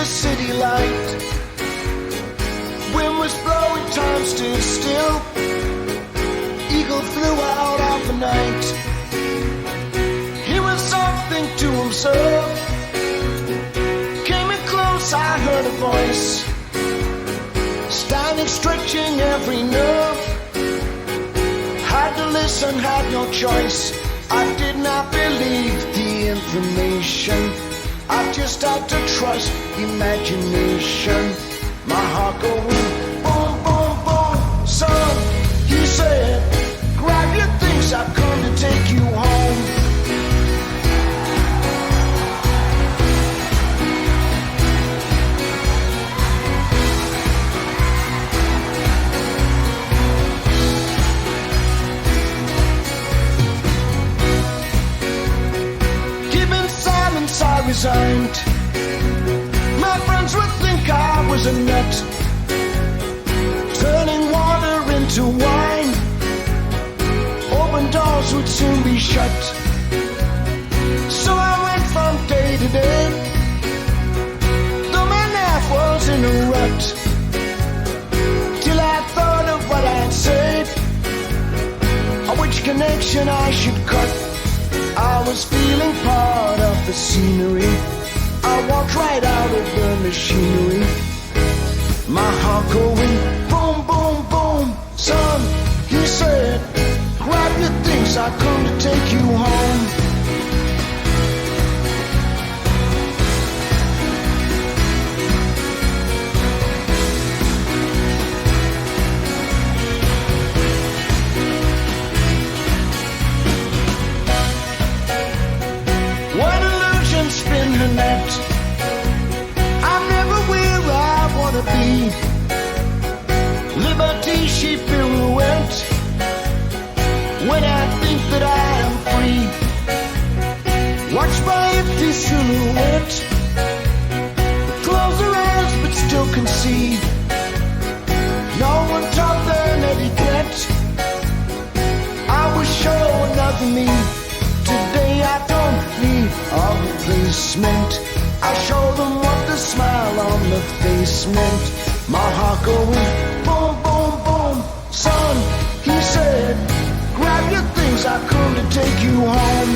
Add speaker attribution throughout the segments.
Speaker 1: the city light. Wind was blowing, time stood still. Eagle flew out of the night. He was something to observe. Came in close, I heard a voice, standing, stretching every nerve. Had to listen, had no choice. I did not believe the information. I just had to trust imagination. My heart going boom, boom, boom. Son, he said, grab your things, I've come to take you home. I resigned. My friends would think I was a nut, turning water into wine. Open doors would soon be shut. So I went from day to day, though my life was in a rut, till I thought of what I'd said, or which connection I should cut. I was feeling part of the scenery. I walked right out of the machinery. My heart going boom, boom, boom. Son, he said, grab your things, I come to take you home. Spin her net. I'm never where I wanna be. Liberty, she pirouette when I think that I am free. Watch my empty silhouette. Close her eyes but still can see. No one taught them etiquette. I was sure another me. Today I don't need a replacement. I show them what the smile on the face meant. My heart going boom, boom, boom. Son, he said, grab your things, I come to take you home.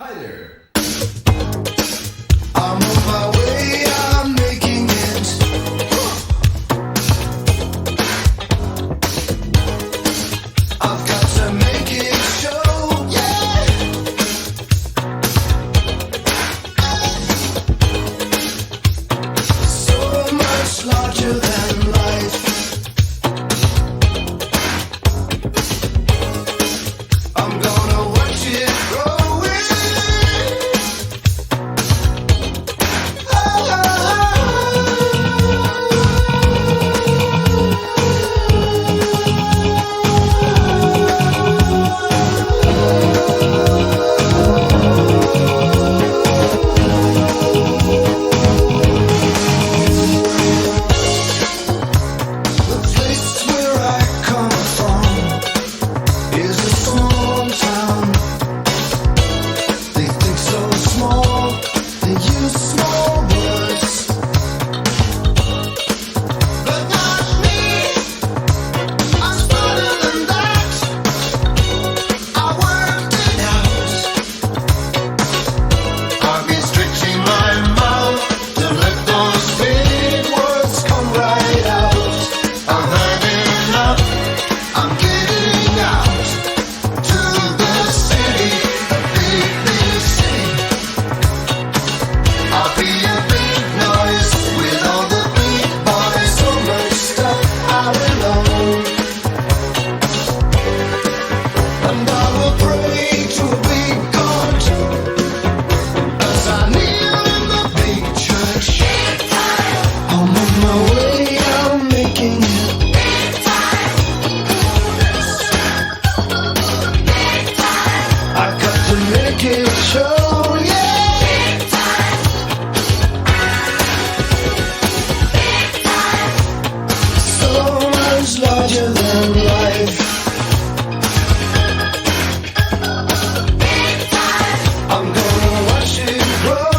Speaker 1: Hi there. I'm on my way, I'm making it. I've got to make it show, yeah. So much larger than life. I'm gonna watch it growing. The place where I come from is a small town. They think so small, they use small words. But not me, I'm smarter than that. I worked it out. I've been stretching my mouth to let those big words come right out. I've had enough, I'm getting out to the city, a big, big city. I'll be a big noise with all the big boys. So much stuff I will own. And I will pray to a big God as I kneel in the big church. I'm on my way, I'm making it. I've got to make it show, yeah. So much larger than life. I'm gonna watch it growing.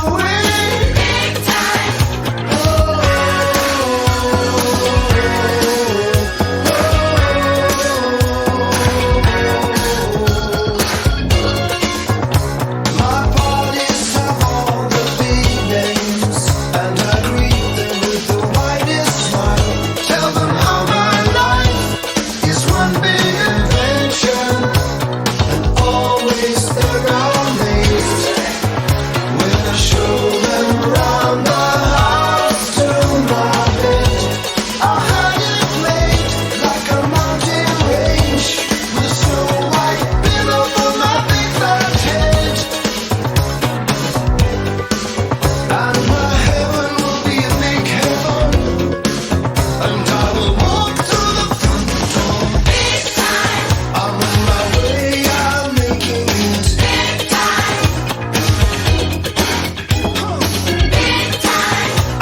Speaker 1: My parties have all the big names, and I greet them with the widest smile. Tell them how my life is one big adventure, and always they're amazed when I show them round the house to my bed. I had it made like a mountain range with a snow white pillow for my big fat head. And my heaven will be a big heaven, and I will walk through the front door. I'm on my way, I'm making it.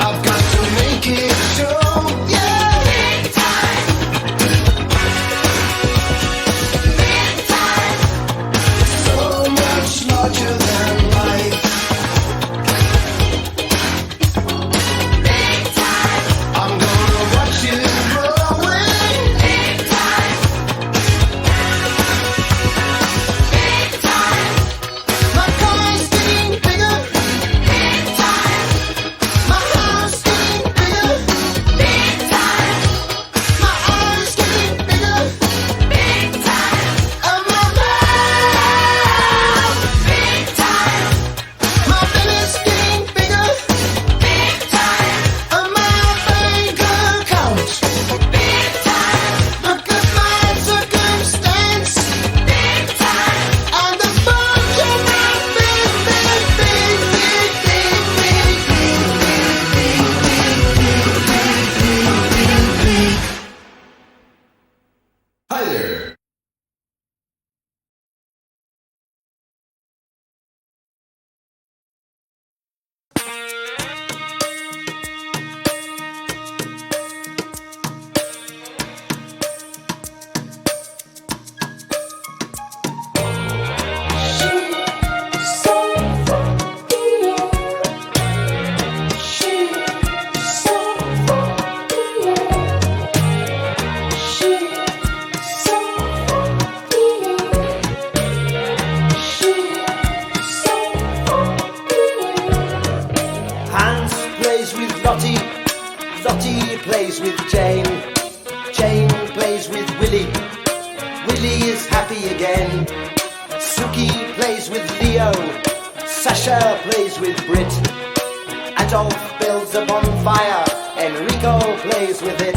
Speaker 1: I've got to make it show, yeah. So much larger than life. I'm gonna watch it growing. My car's getting bigger. My house getting bigger. My arms getting bigger. And my mouth. My belly's getting bigger. And my bank account. Look at my circumstance. And the bunch of my big, big, big, big, big, big, big, big, big, big, big, big. Hi there. happy again. Suki plays with Leo, Sasha plays with Brit, Adolf builds a bonfire, Enrico plays with it.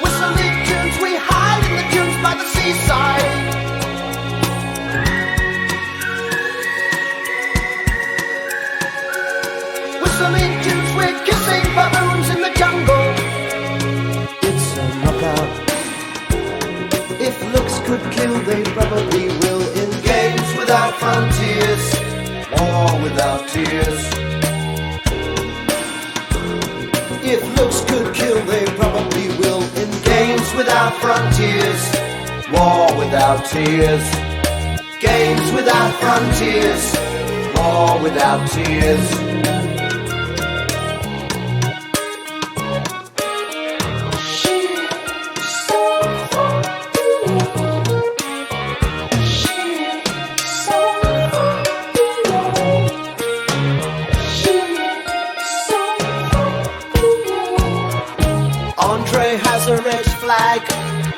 Speaker 1: Whistling tunes, we hide in the dunes by the seaside. Whistling tunes, we're kissing baboons in the jungle. It's a knockout. If looks could kill, they probably will. In games without frontiers, war without tears. If looks could kill, they probably will. In games without frontiers, war without tears. Games without frontiers, war without tears. A red flag,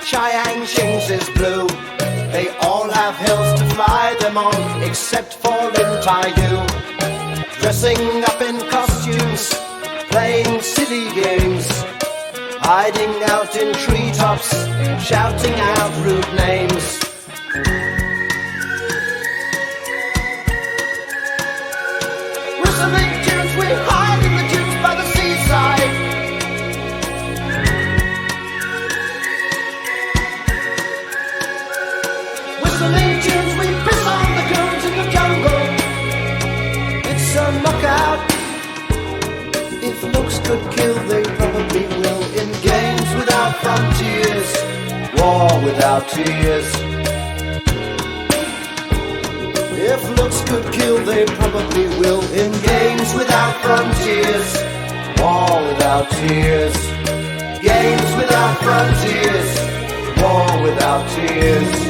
Speaker 1: Chiang Shing's is blue. They all have hills to fly them on, except for Lin Taiyu. Dressing up in costumes, playing silly games, hiding out in treetops, shouting out rude names. Whistling tunes, we hide in the dunes by the seaside. Whistling tunes, we piss on the goons in the jungle. It's a knockout. If looks could kill, they probably will. In games without frontiers, war without tears. If looks could kill, they probably will. In games without frontiers, war without tears. Games without frontiers, war without tears.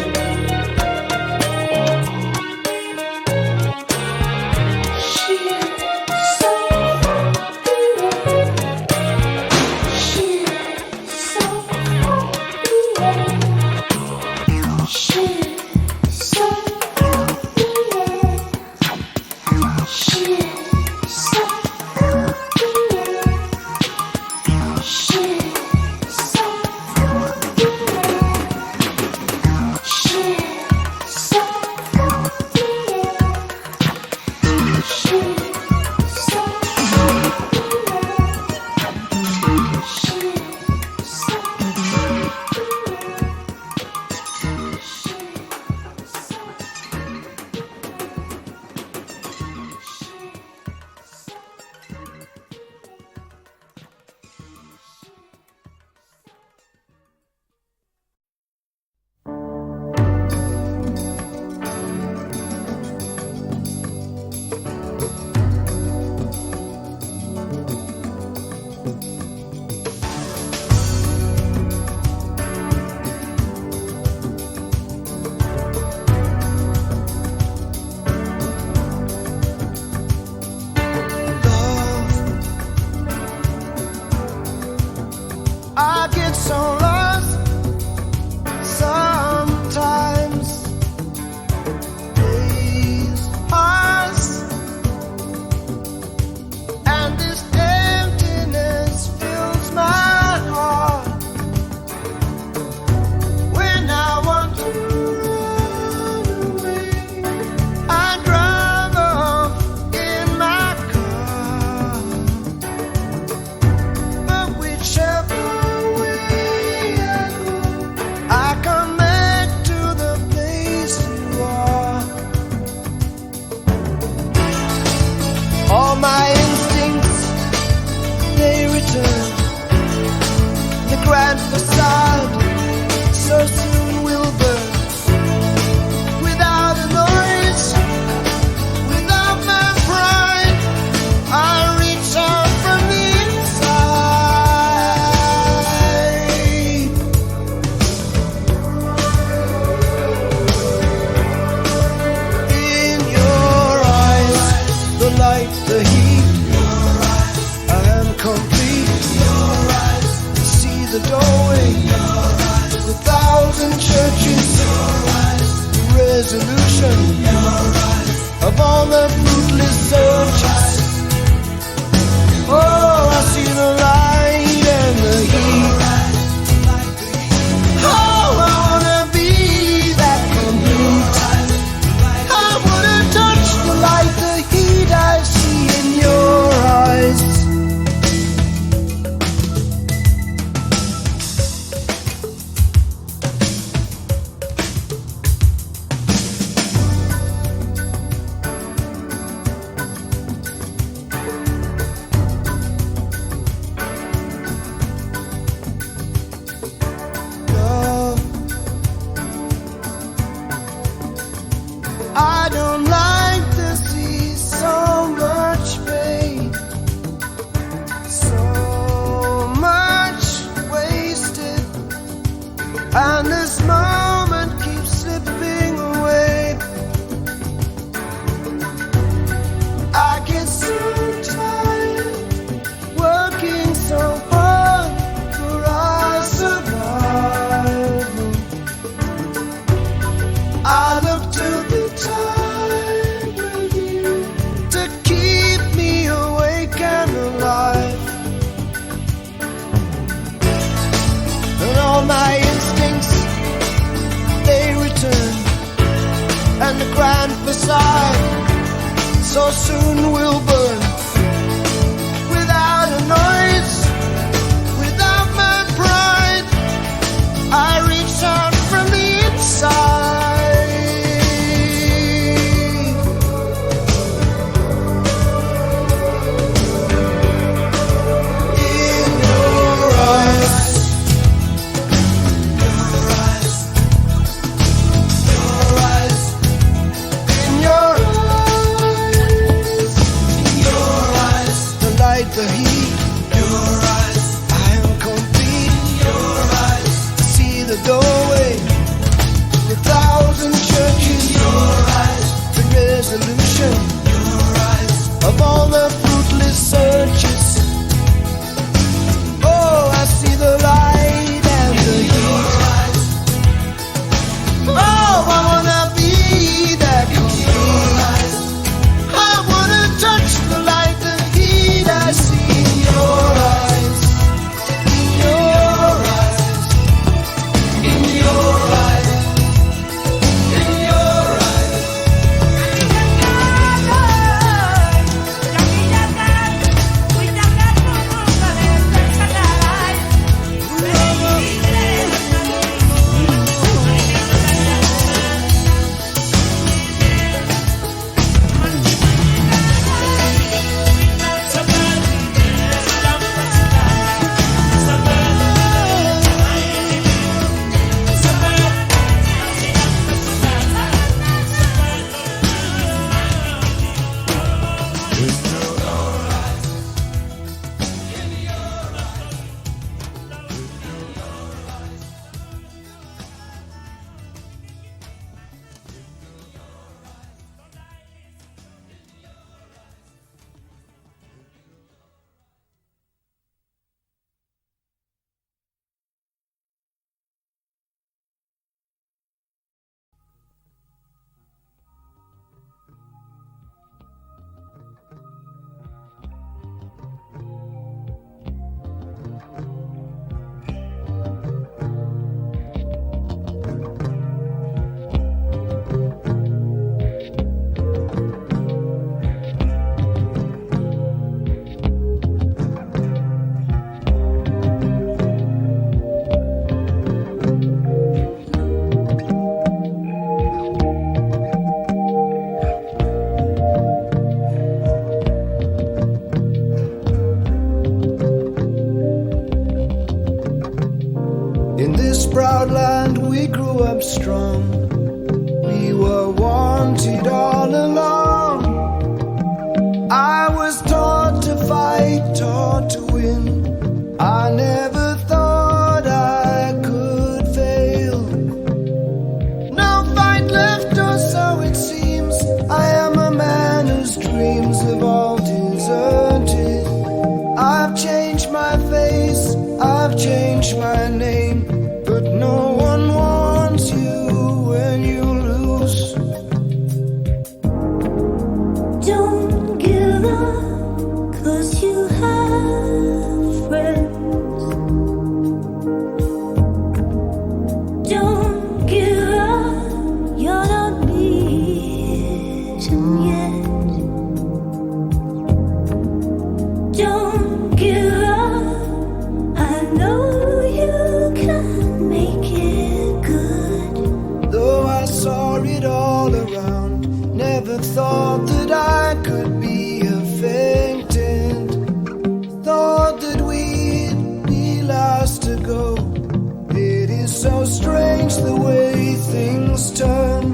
Speaker 1: and the grand facade so soon will burn without a noise, without my pride. I reach out from the inside. The heat, your eyes, I am complete. Your eyes, see the doorway, the thousand churches. Your eyes, the resolution. Your eyes, of all the fruitless searches. Oh, I see the light and the heat. Oh, I wanna be that complete. I wanna touch the light. I see in your eyes, in your eyes, in your eyes, in your eyes. In this proud land we grew up strong. We were wanted all along. I was taught to fight, taught to win. I never thought I could fail. No fight left, or so it seems. I am a man whose dreams have all deserted. I've changed my face, I've changed my name, but no one wants you when you lose.
Speaker 2: Don't give up, 'cause you have friends. Don't give up, you're not beaten yet. Don't give up, I know you can make it good.
Speaker 1: Though I saw it all around, never thought that I could be a faintant. Thought that we'd be last to go. It is so strange the way things turn.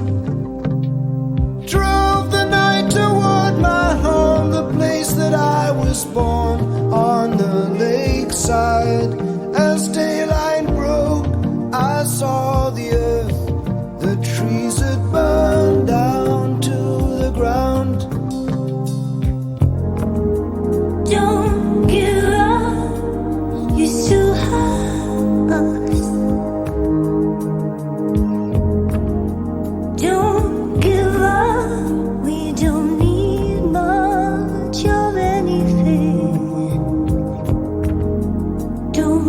Speaker 1: Drove the night toward my home, the place that I was born, on the lakeside. As daylight broke, I saw the earth, the trees had burned down to the ground.
Speaker 2: Don't give up, you still have us. Don't give up, we don't need much of anything. Don't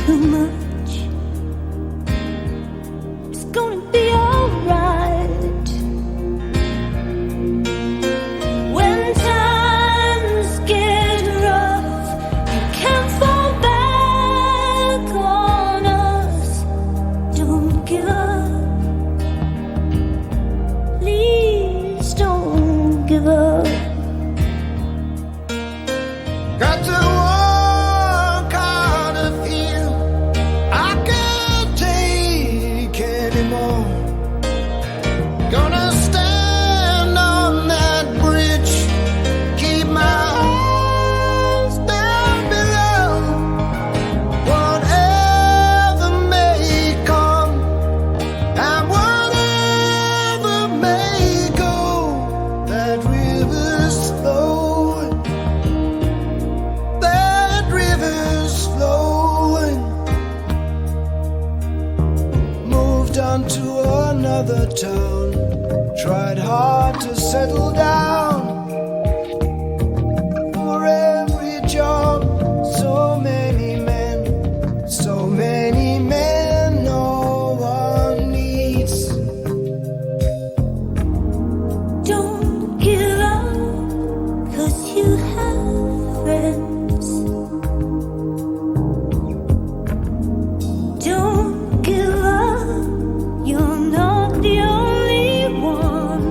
Speaker 2: too much. It's gonna be alright. When times get rough, you can't fall back on us. Don't give up. Please don't give up.
Speaker 1: Got to work hard to feel I can't take anymore. Gonna stand on that bridge, keep my eyes down below. Whatever may come and whatever may go, that river's flowing. That river's flowing. Moved on to another town. Tried hard to settle down. For every job, so many men, no one needs.
Speaker 2: Don't give up, 'cause you have friends. Don't give up, you're not the only one.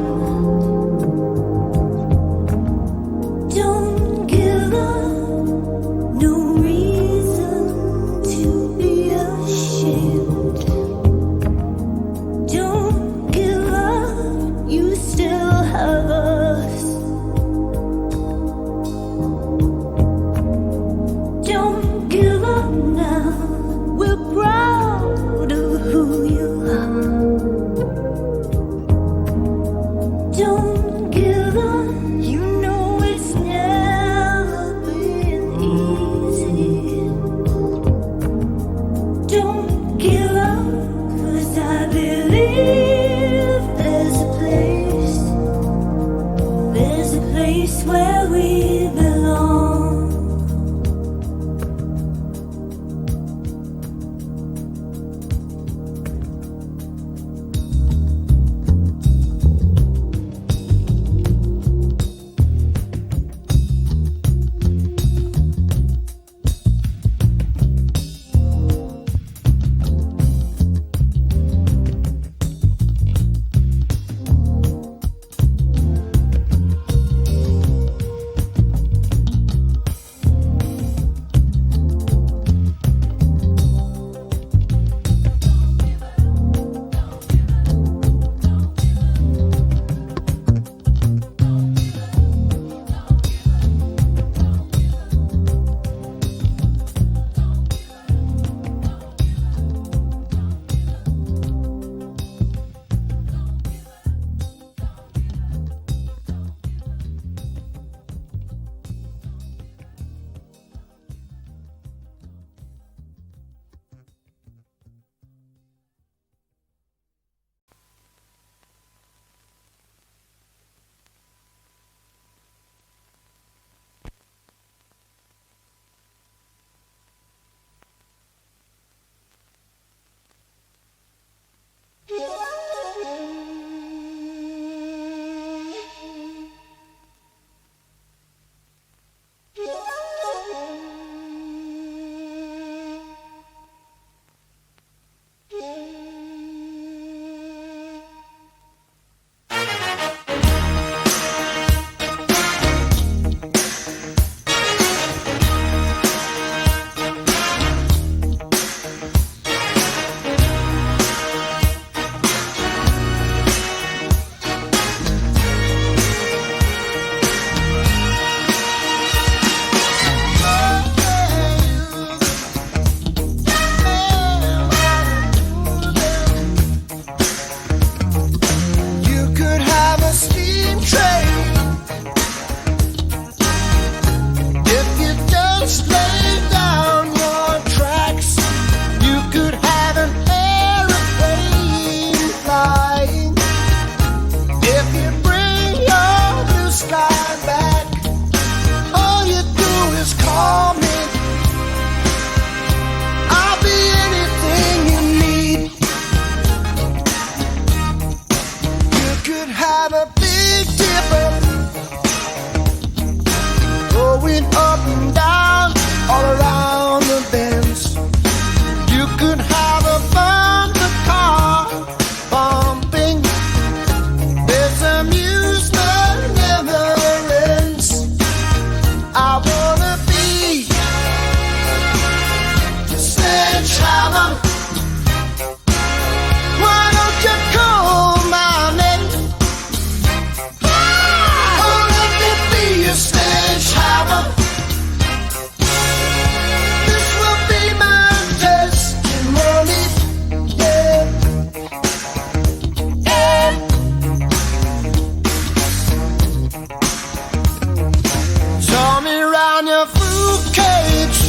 Speaker 1: cage.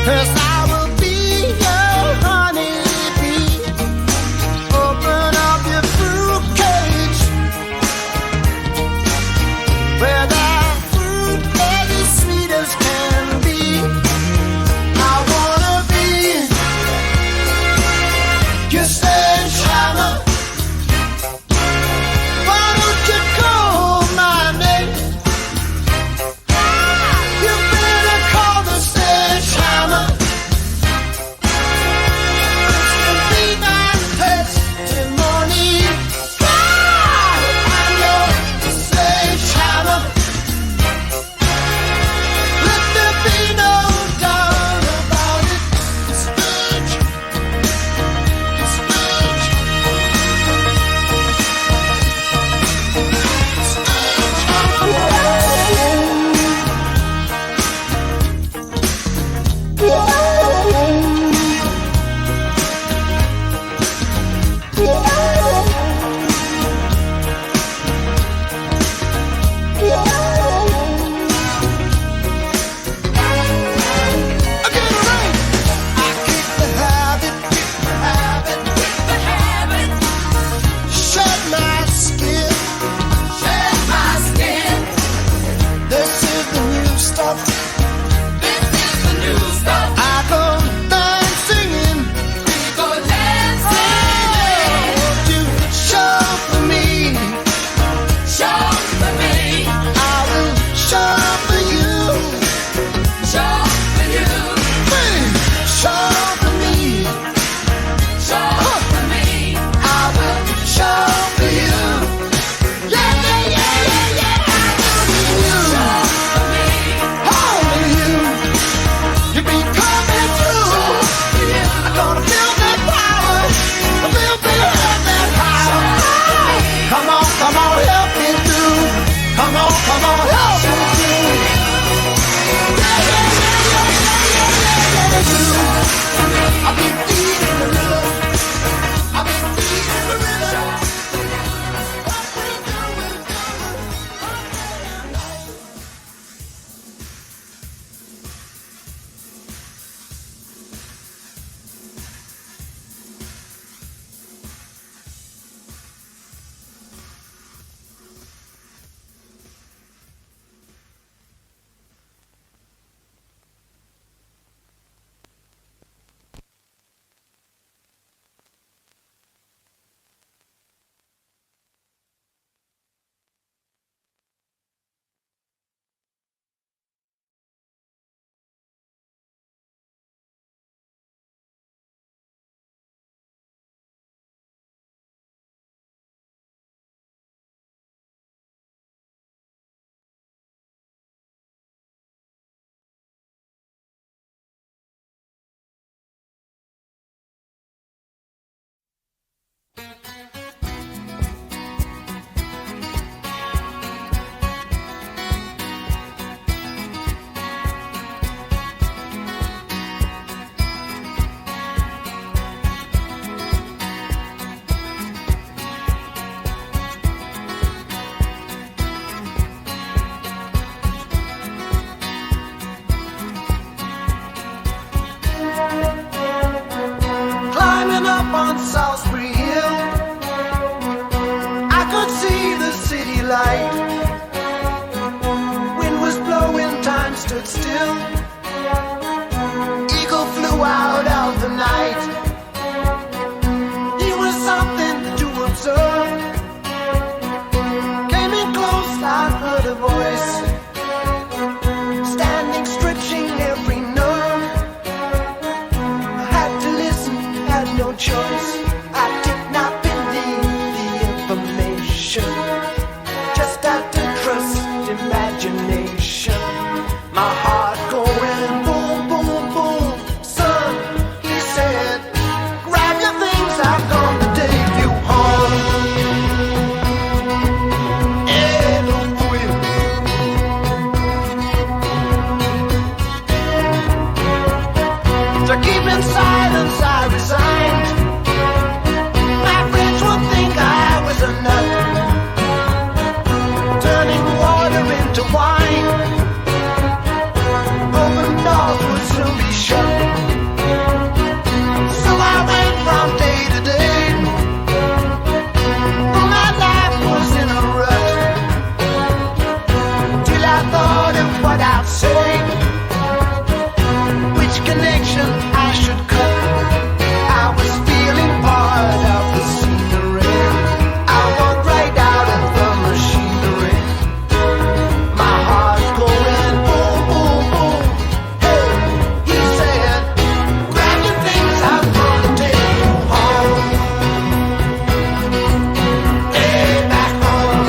Speaker 1: 'Cause I will be your honeybee. Open up your fruit cage, where that fruit is as sweet as can be. I wanna be your sledgehammer. Why don't you call my name? You better call the sledgehammer. say which connection I should cut. I was feeling part of the scenery. I walked right out of the machinery. My heart's going boom, boom, boom. Hey, he said, grab your things, I'm gonna take you home. Hey, back home.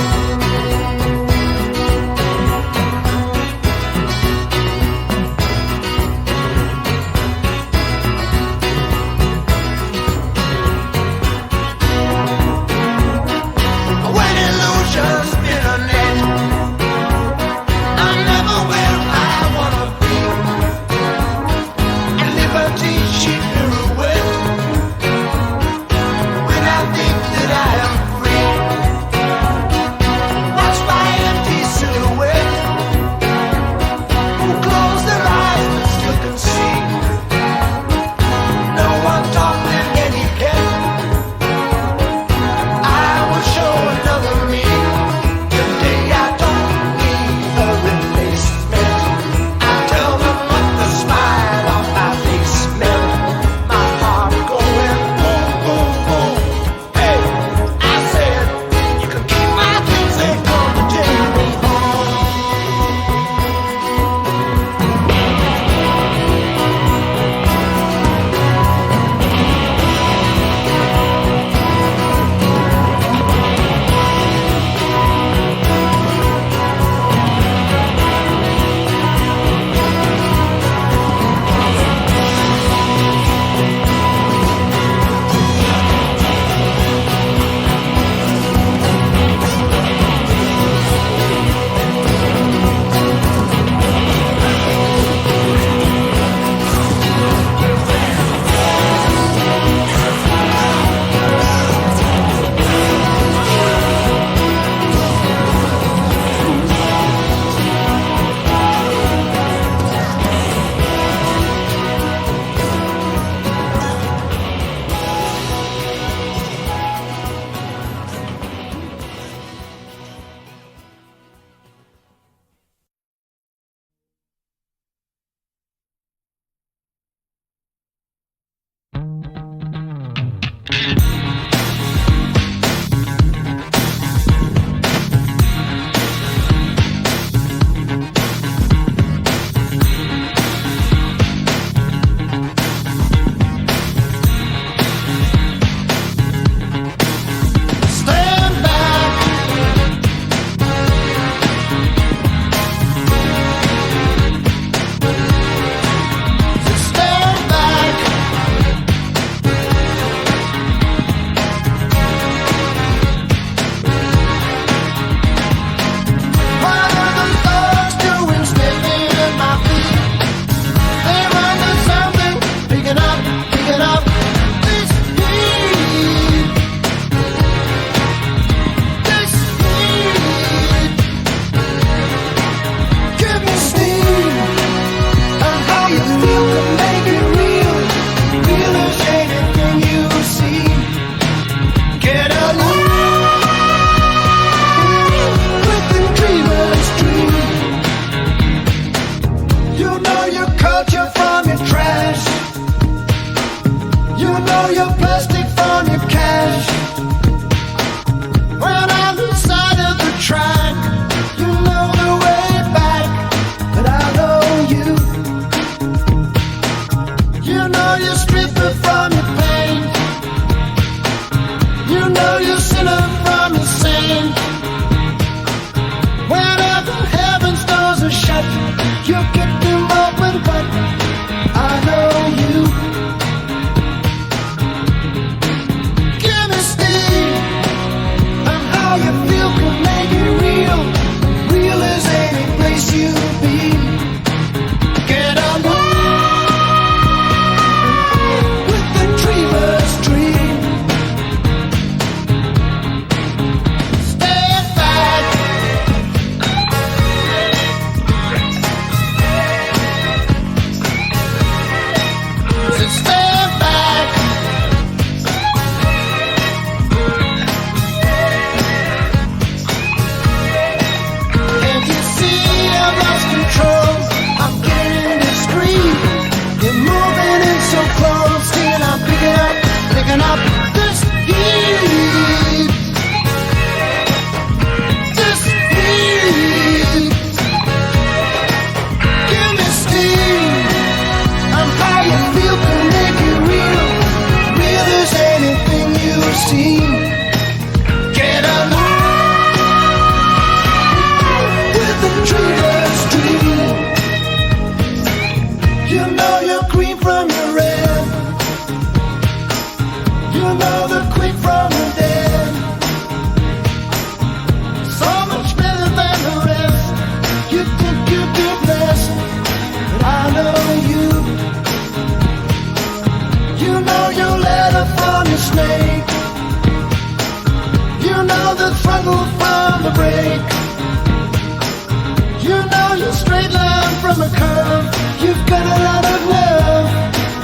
Speaker 1: from a curve. You've got a lot of nerve,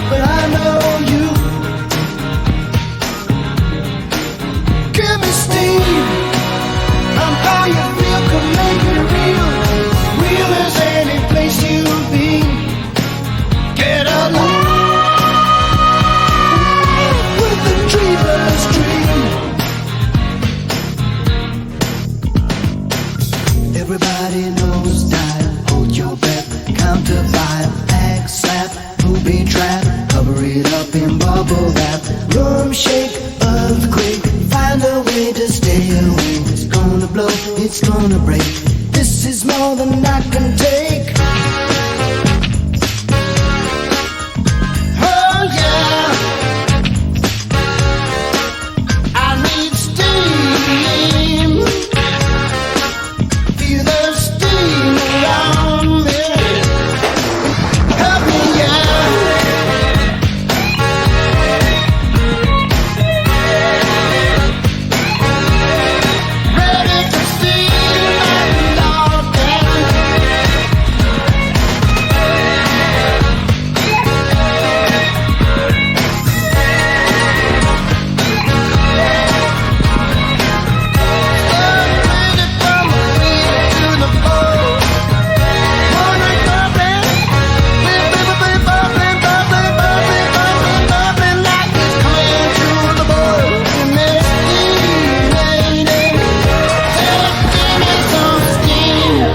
Speaker 1: but I know you. Give me steam. I'm how you feel can make it real. Real as any place you've been. Get alive with the dreamer's dream. Everybody knows dial, hold your breath, count to 5, act slap, booby trap, cover it up in bubble wrap, room shake, earthquake, find a way to stay away. It's gonna blow, it's gonna break. This is more than I can take. Oh yeah, I need steam. Feel the steam around me. Help me, yeah. Ready to steam and all down. Ready from the wheel to the pole. Wanna bubbling, bubbling, bubbling, bubbling, bubbling, bubbling, bubbling like it's coming through the bowl. And there's steam, lady. Give me some steam.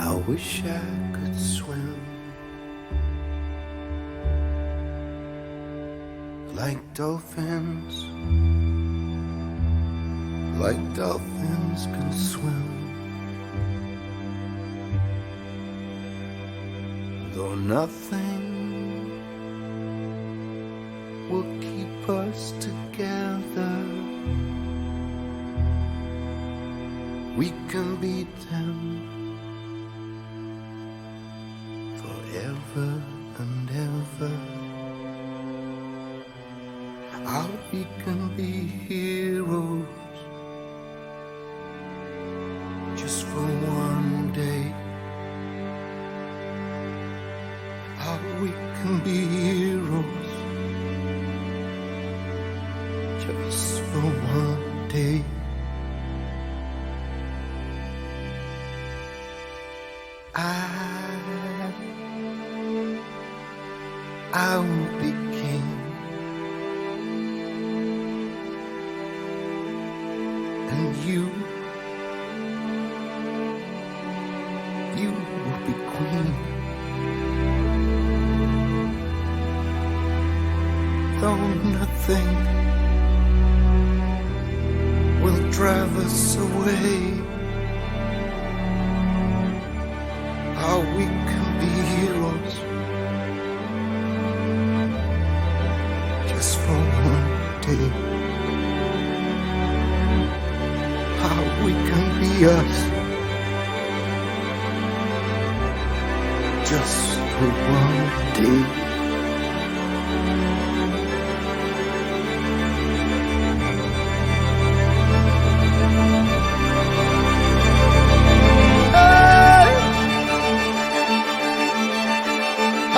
Speaker 1: I wish I could swim like dolphins can swim. Though nothing will keep us together, we can beat them forever and ever. How we can be heroes just for one day. How we can be heroes just for one day. I will be king, and you will be queen. Though nothing will drive us away, how we can be heroes just for one day. How we can be us just for one day.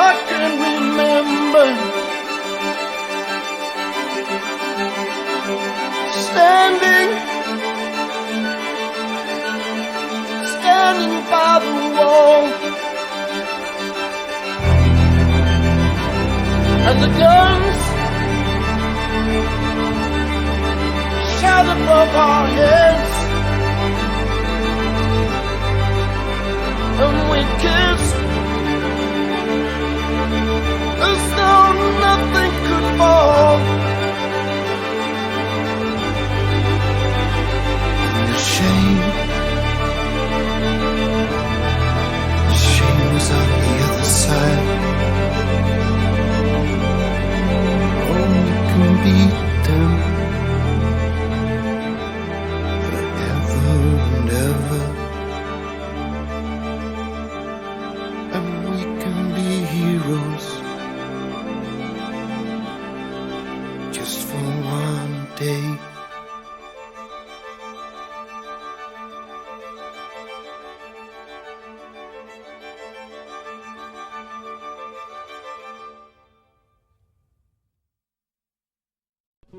Speaker 1: I can remember standing by the wall, and the guns shot above our heads.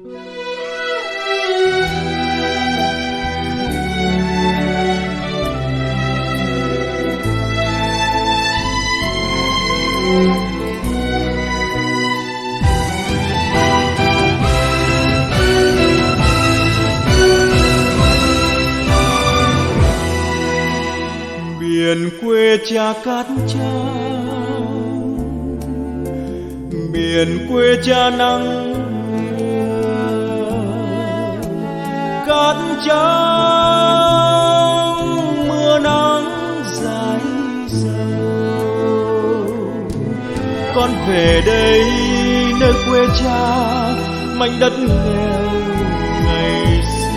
Speaker 3: Biển quê cha cát trắng, biển quê cha nắng, cát trắng mưa nắng dài dầu. Con về đây nơi quê cha, mảnh đất nghèo ngày xưa.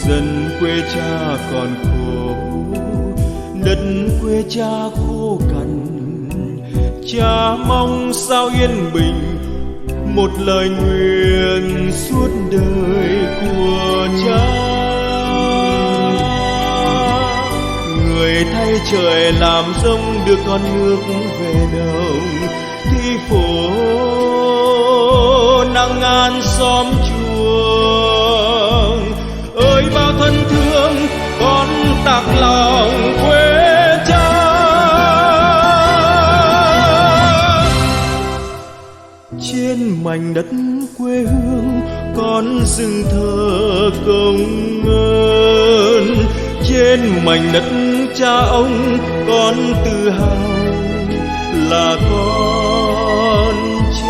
Speaker 3: Dân quê cha còn khổ, đất quê cha khô cằn. Cha mong sao yên bình, một lời nguyện suốt đời của cha. Người thay trời làm rông đưa con nước về đồng, thi phố nắng ngàn xóm chuồng. Ơi bao thân thương con tạc lòng quê cha. Trên mảnh đất quê hương con dừng thờ công ơn. Trên mảnh đất cha ông con tự hào là con cha.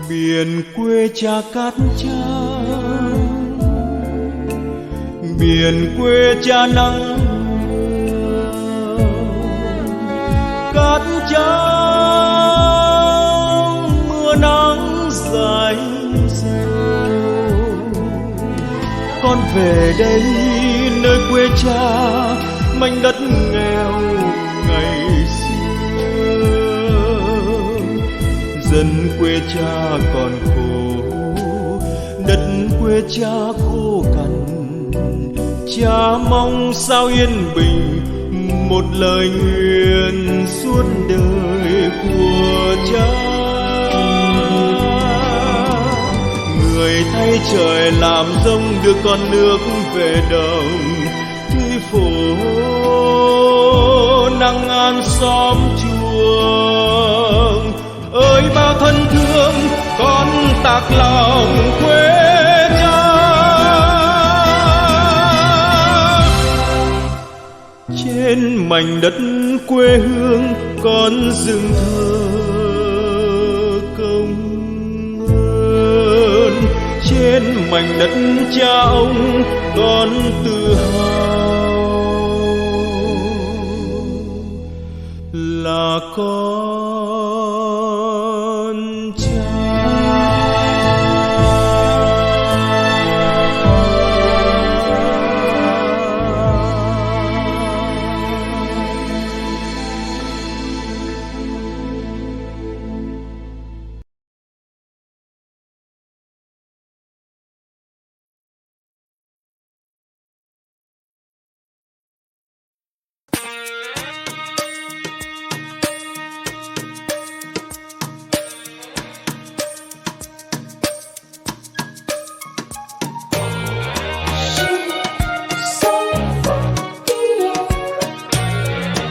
Speaker 3: Biển quê cha cát trắng, biển quê cha nắng, cát trắng mưa nắng dài dầu. Con về đây nơi quê cha, mảnh đất nghèo ngày xưa. Dân quê cha còn khổ, đất quê cha khô cằn. Cha mong sao yên bình, một lời nguyện suốt đời của cha. Người thay trời làm rông đưa con nước về đồng, thi phố nắng ngàn xóm chuồng. Ơi bao thân thương con tạc lòng quê cha. Trên mảnh đất quê hương con dừng thờ công ơn. Trên mảnh đất cha ông con tự hào là con